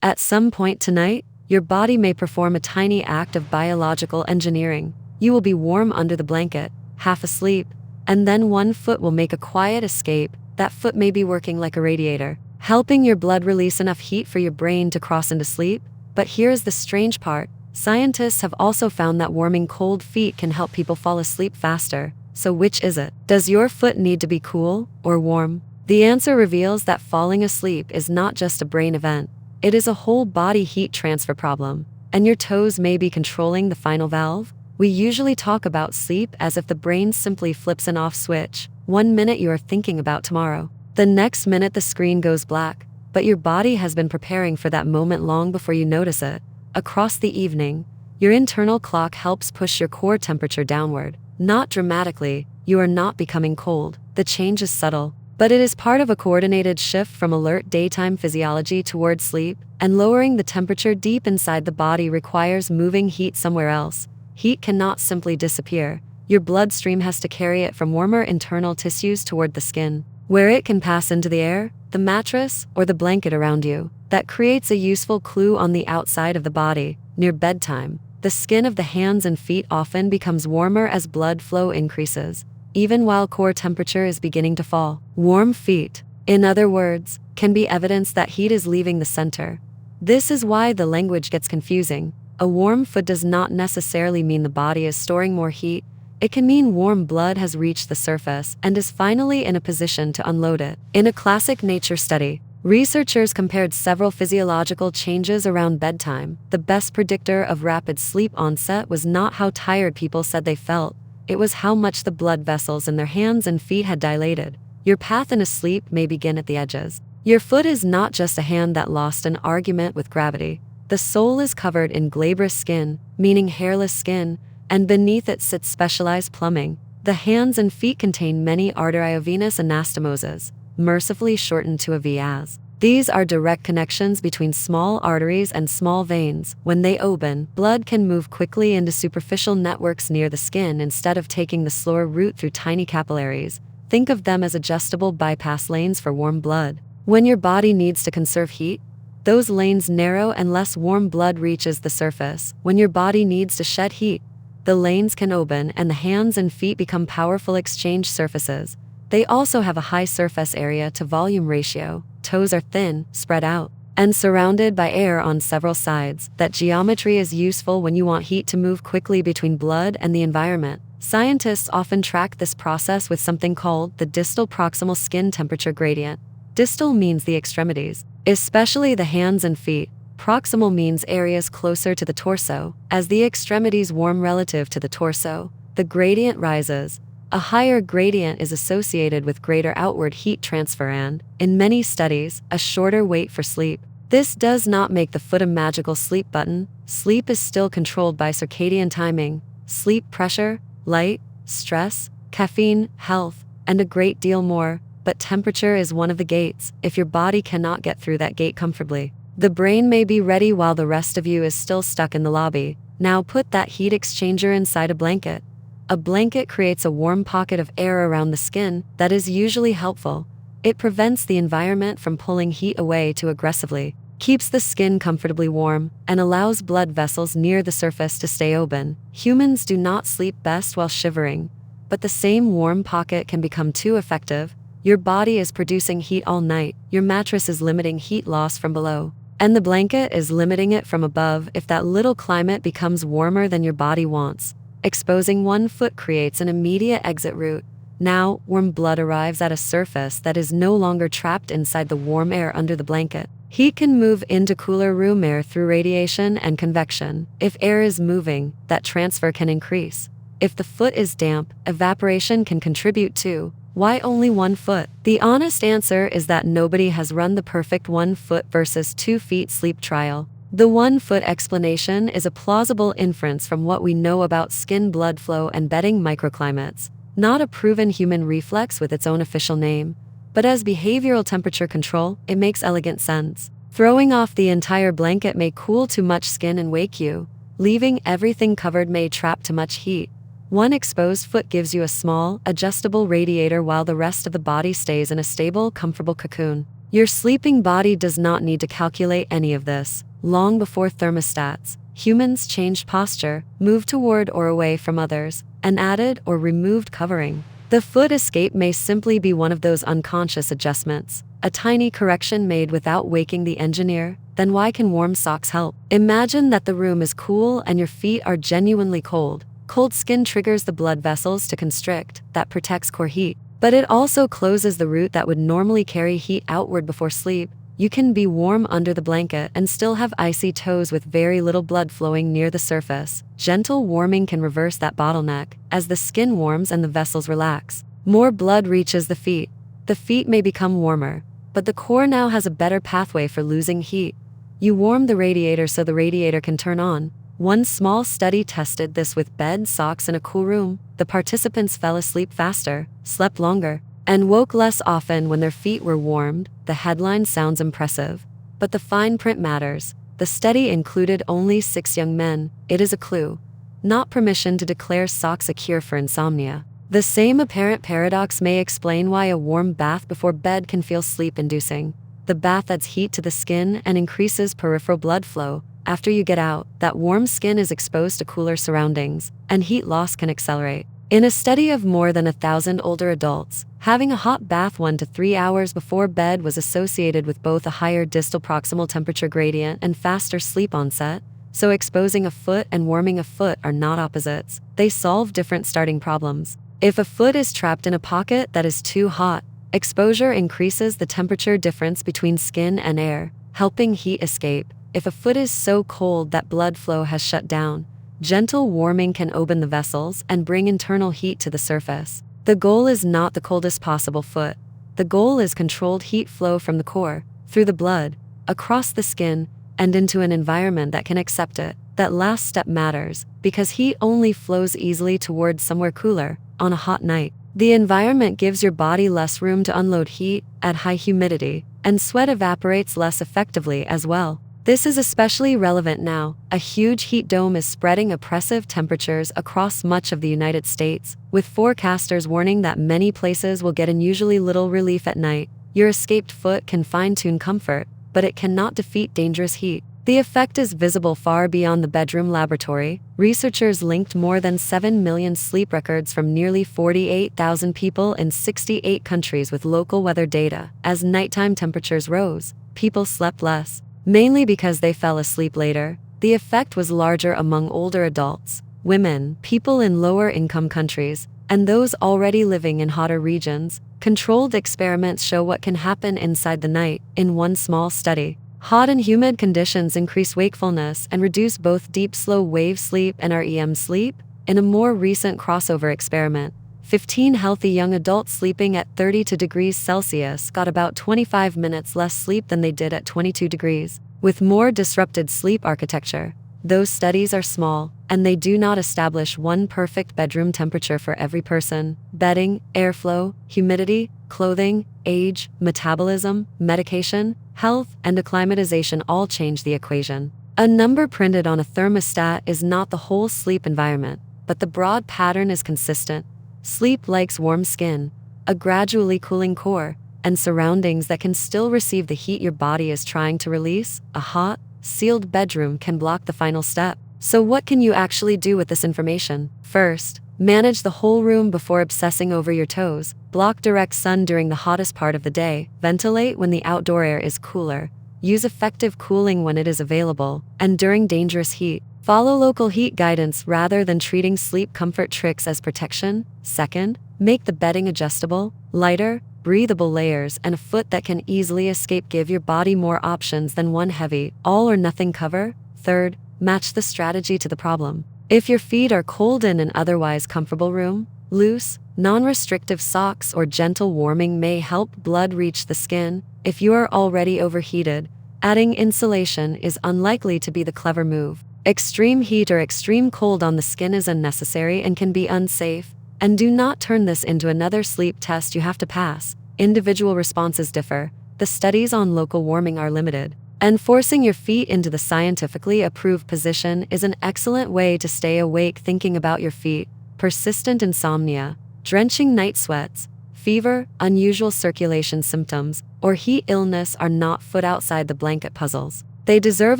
At some point tonight, your body may perform a tiny act of biological engineering. You will be warm under the blanket, half asleep, and then one foot will make a quiet escape. That foot may be working like a radiator, helping your blood release enough heat for your brain to cross into sleep. But here's the strange part. Scientists have also found that warming cold feet can help people fall asleep faster. So which is it? Does your foot need to be cool or warm? The answer reveals that falling asleep is not just a brain event. It is a whole body heat transfer problem. And your toes may be controlling the final valve. We usually talk about sleep as if the brain simply flips an off switch. 1 minute you are thinking about tomorrow. The next minute the screen goes black. But your body has been preparing for that moment long before you notice it. Across the evening, your internal clock helps push your core temperature downward. Not dramatically, you are not becoming cold. The change is subtle, but it is part of a coordinated shift from alert daytime physiology toward sleep, and lowering the temperature deep inside the body requires moving heat somewhere else. Heat cannot simply disappear. Your bloodstream has to carry it from warmer internal tissues toward the skin, where it can pass into the air, the mattress, or the blanket around you. That creates a useful clue on the outside of the body. Near bedtime, the skin of the hands and feet often becomes warmer as blood flow increases, even while core temperature is beginning to fall. Warm feet, in other words, can be evidence that heat is leaving the center. This is why the language gets confusing. A warm foot does not necessarily mean the body is storing more heat. It can mean warm blood has reached the surface and is finally in a position to unload it. In a classic nature study, researchers compared several physiological changes around bedtime. The best predictor of rapid sleep onset was not how tired people said they felt. It was how much the blood vessels in their hands and feet had dilated. Your path into sleep may begin at the edges. Your foot is not just a hand that lost an argument with gravity. The sole is covered in glabrous skin, meaning hairless skin, and beneath it sits specialized plumbing. The hands and feet contain many arteriovenous anastomoses, mercifully shortened to a V as. These are direct connections between small arteries and small veins. When they open, blood can move quickly into superficial networks near the skin instead of taking the slower route through tiny capillaries. Think of them as adjustable bypass lanes for warm blood. When your body needs to conserve heat, those lanes narrow and less warm blood reaches the surface. When your body needs to shed heat, the lanes can open and the hands and feet become powerful exchange surfaces. They also have a high surface area to volume ratio. Toes are thin, spread out, and surrounded by air on several sides. That geometry is useful when you want heat to move quickly between blood and the environment. Scientists often track this process with something called the distal-proximal skin temperature gradient. Distal means the extremities, especially the hands and feet. Proximal means areas closer to the torso. As the extremities warm relative to the torso, the gradient rises. A higher gradient is associated with greater outward heat transfer and, in many studies, a shorter wait for sleep. This does not make the foot a magical sleep button. Sleep is still controlled by circadian timing, sleep pressure, light, stress, caffeine, health, and a great deal more. But temperature is one of the gates. If your body cannot get through that gate comfortably, the brain may be ready while the rest of you is still stuck in the lobby. Now put that heat exchanger inside a blanket. A blanket creates a warm pocket of air around the skin that is usually helpful. It prevents the environment from pulling heat away too aggressively, keeps the skin comfortably warm, and allows blood vessels near the surface to stay open. Humans do not sleep best while shivering, but the same warm pocket can become too effective. Your body is producing heat all night. Your mattress is limiting heat loss from below, and the blanket is limiting it from above. If that little climate becomes warmer than your body wants, exposing one foot creates an immediate exit route. Now, warm blood arrives at a surface that is no longer trapped inside the warm air under the blanket. Heat can move into cooler room air through radiation and convection. If air is moving, that transfer can increase. If the foot is damp, evaporation can contribute too. Why only 1 foot? The honest answer is that nobody has run the perfect 1 foot versus 2 feet sleep trial. The 1 foot explanation is a plausible inference from what we know about skin blood flow and bedding microclimates, not a proven human reflex with its own official name. But as behavioral temperature control, it makes elegant sense. Throwing off the entire blanket may cool too much skin and wake you. Leaving everything covered may trap too much heat. One exposed foot gives you a small, adjustable radiator while the rest of the body stays in a stable, comfortable cocoon. Your sleeping body does not need to calculate any of this. Long before thermostats, humans changed posture, moved toward or away from others, and added or removed covering. The foot escape may simply be one of those unconscious adjustments, a tiny correction made without waking the engineer. Then why can warm socks help? Imagine that the room is cool and your feet are genuinely cold. Cold skin triggers the blood vessels to constrict, that protects core heat. But it also closes the route that would normally carry heat outward before sleep. You can be warm under the blanket and still have icy toes with very little blood flowing near the surface. Gentle warming can reverse that bottleneck. As the skin warms and the vessels relax, more blood reaches the feet. The feet may become warmer, but the core now has a better pathway for losing heat. You warm the radiator so the radiator can turn on. One small study tested this with bed socks in a cool room. The participants fell asleep faster, slept longer, and woke less often when their feet were warmed. The headline sounds impressive, but the fine print matters. The study included only 6 young men. It is a clue, not permission to declare socks a cure for insomnia. The same apparent paradox may explain why a warm bath before bed can feel sleep-inducing. The bath adds heat to the skin and increases peripheral blood flow. After you get out, that warm skin is exposed to cooler surroundings, and heat loss can accelerate. In a study of more than 1,000 older adults, having a hot bath 1 to 3 hours before bed was associated with both a higher distal-proximal temperature gradient and faster sleep onset. So exposing a foot and warming a foot are not opposites. They solve different starting problems. If a foot is trapped in a pocket that is too hot, exposure increases the temperature difference between skin and air, helping heat escape. If a foot is so cold that blood flow has shut down, gentle warming can open the vessels and bring internal heat to the surface. The goal is not the coldest possible foot. The goal is controlled heat flow from the core, through the blood, across the skin, and into an environment that can accept it. That last step matters, because heat only flows easily towards somewhere cooler. On a hot night, the environment gives your body less room to unload heat at high humidity, and sweat evaporates less effectively as well. This is especially relevant now. A huge heat dome is spreading oppressive temperatures across much of the United States, with forecasters warning that many places will get unusually little relief at night. Your escaped foot can fine-tune comfort, but it cannot defeat dangerous heat. The effect is visible far beyond the bedroom laboratory. Researchers linked more than 7 million sleep records from nearly 48,000 people in 68 countries with local weather data. As nighttime temperatures rose, people slept less, mainly because they fell asleep later. The effect was larger among older adults, women, people in lower-income countries, and those already living in hotter regions. Controlled experiments show what can happen inside the night. In one small study, hot and humid conditions increase wakefulness and reduce both deep slow-wave sleep and REM sleep. In a more recent crossover experiment, 15 healthy young adults sleeping at 32 degrees Celsius got about 25 minutes less sleep than they did at 22 degrees, with more disrupted sleep architecture. Those studies are small, and they do not establish one perfect bedroom temperature for every person. Bedding, airflow, humidity, clothing, age, metabolism, medication, health, and acclimatization all change the equation. A number printed on a thermostat is not the whole sleep environment, but the broad pattern is consistent. Sleep likes warm skin, a gradually cooling core, and surroundings that can still receive the heat your body is trying to release. A hot, sealed bedroom can block the final step. So what can you actually do with this information? First, manage the whole room before obsessing over your toes. Block direct sun during the hottest part of the day. Ventilate when the outdoor air is cooler. Use effective cooling when it is available, and during dangerous heat. Follow local heat guidance rather than treating sleep comfort tricks as protection. Second, make the bedding adjustable, lighter, breathable layers, and a foot that can easily escape. Give your body more options than one heavy, all-or-nothing cover. Third, match the strategy to the problem. If your feet are cold in an otherwise comfortable room, loose, non-restrictive socks or gentle warming may help blood reach the skin. If you are already overheated, adding insulation is unlikely to be the clever move. Extreme heat or extreme cold on the skin is unnecessary and can be unsafe. And do not turn this into another sleep test you have to pass. Individual responses differ. The studies on local warming are limited. And forcing your feet into the scientifically approved position is an excellent way to stay awake thinking about your feet. Persistent insomnia, drenching night sweats, Fever, unusual circulation symptoms, or heat illness are not foot outside the blanket puzzles. They deserve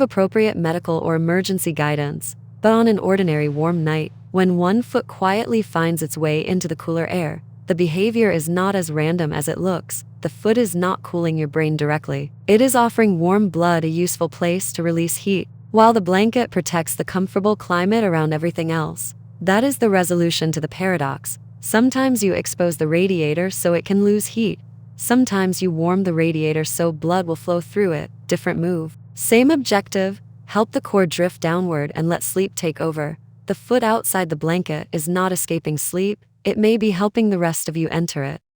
appropriate medical or emergency guidance. But on an ordinary warm night, when one foot quietly finds its way into the cooler air, the behavior is not as random as it looks. The foot is not cooling your brain directly. It is offering warm blood a useful place to release heat, while the blanket protects the comfortable climate around everything else. That is the resolution to the paradox. Sometimes you expose the radiator so it can lose heat. Sometimes you warm the radiator so blood will flow through it. Different move. Same objective. Help the core drift downward and let sleep take over. The foot outside the blanket is not escaping sleep. It may be helping the rest of you enter it.